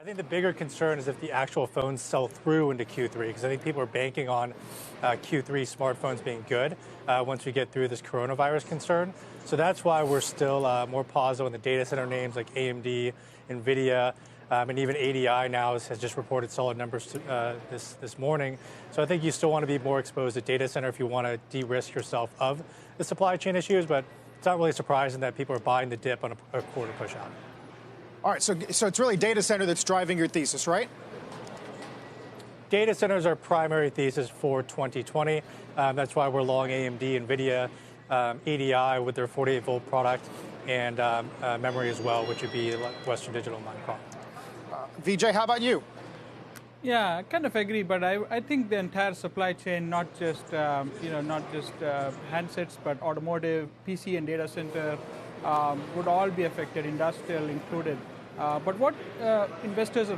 I think the bigger concern is if the actual phones sell through into Q3, because I think people are banking on Q3 smartphones being good once we get through this coronavirus concern. So that's why we're still more positive on the data center names like AMD, NVIDIA, and even ADI now has just reported solid numbers this morning. So I think you still want to be more exposed to data center if you want to de-risk yourself of the supply chain issues, but it's not really surprising that people are buying the dip on a quarter push out. All right, so it's really data center that's driving your thesis, right? Data centers are primary thesis for 2020. That's why we're long AMD, NVIDIA, ADI with their 48-volt product, and memory as well, which would be Western Digital and Micron. Vijay, how about you? Yeah, I kind of agree, but I think the entire supply chain, not just handsets, but automotive, PC, and data center, would all be affected, industrial included. But what investors are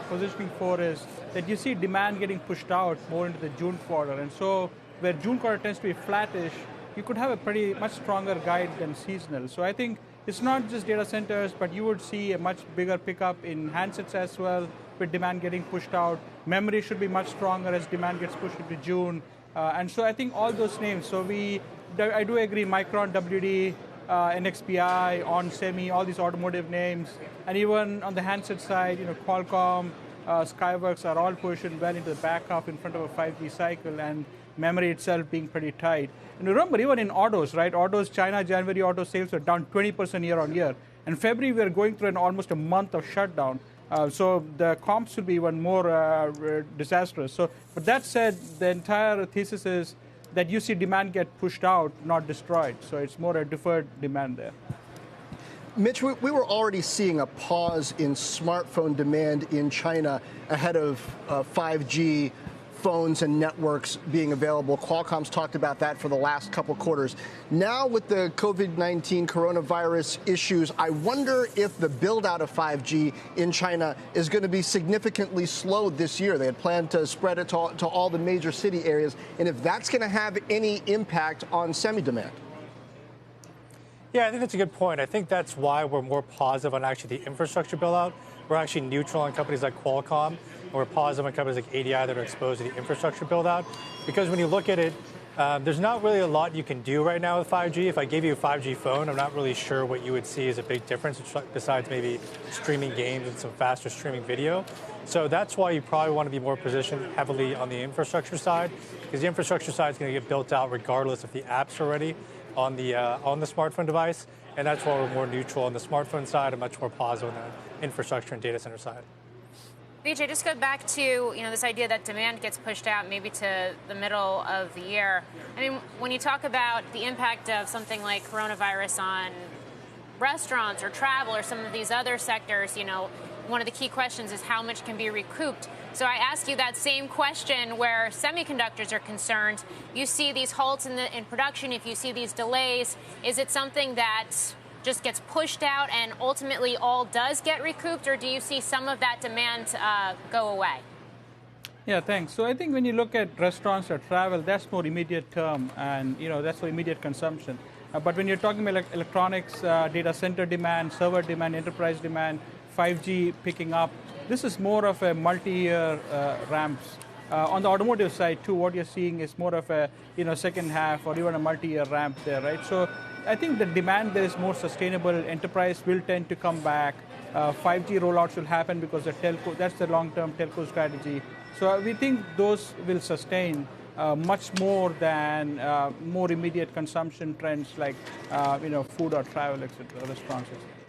positioning for is that you see demand getting pushed out more into the June quarter. And so where June quarter tends to be flattish, you could have a pretty much stronger guide than seasonal. So I think it's not just data centers, but you would see a much bigger pickup in handsets as well, with demand getting pushed out. Memory should be much stronger as demand gets pushed into June. And so I think all those names. So I do agree, Micron, WD, NXPI, onsemi, all these automotive names, and even on the handset side, Qualcomm, Skyworks are all pushing well into the back half in front of a 5G cycle, and memory itself being pretty tight. And remember, even in autos, right? Autos, China, January auto sales are down 20% year on year. And February, we're going through almost a month of shutdown. So the comps will be even more disastrous. But that said, the entire thesis is that you see demand get pushed out, not destroyed. So it's more a deferred demand there. Mitch, we were already seeing a pause in smartphone demand in China ahead of 5G phones and networks being available. Qualcomm's talked about that for the last couple quarters. Now with the COVID-19 coronavirus issues, I wonder if the build out of 5G in China is going to be significantly slowed this year. They had planned to spread it to all the major city areas, and if that's going to have any impact on semi demand. Yeah, I think that's a good point. I think that's why we're more positive on actually the infrastructure build out. We're actually neutral on companies like Qualcomm. We're positive on companies like ADI that are exposed to the infrastructure build out. Because when you look at it, there's not really a lot you can do right now with 5G. If I gave you a 5G phone, I'm not really sure what you would see as a big difference besides maybe streaming games and some faster streaming video. So that's why you probably want to be more positioned heavily on the infrastructure side, because the infrastructure side is going to get built out regardless if the apps are ready on the smartphone device. And that's why we're more neutral on the smartphone side and much more positive on the infrastructure and data center side. Vijay, just go back to this idea that demand gets pushed out maybe to the middle of the year. I mean, when you talk about the impact of something like coronavirus on restaurants or travel or some of these other sectors, one of the key questions is how much can be recouped. So I ask you that same question where semiconductors are concerned. You see these halts in production. If you see these delays, is it something that just gets pushed out and ultimately all does get recouped, or do you see some of that demand go away? Yeah, thanks. So I think when you look at restaurants or travel, that's more immediate term, and that's for immediate consumption. But when you're talking about electronics, data center demand, server demand, enterprise demand, 5G picking up, this is more of a multi-year ramps. On the automotive side too, what you're seeing is more of a second half or even a multi-year ramp there, right? So I think the demand there is more sustainable. Enterprise will tend to come back. 5G rollouts will happen because the telco, that's the long-term telco strategy. So we think those will sustain much more than more immediate consumption trends like food or travel, etc., restaurants, etc.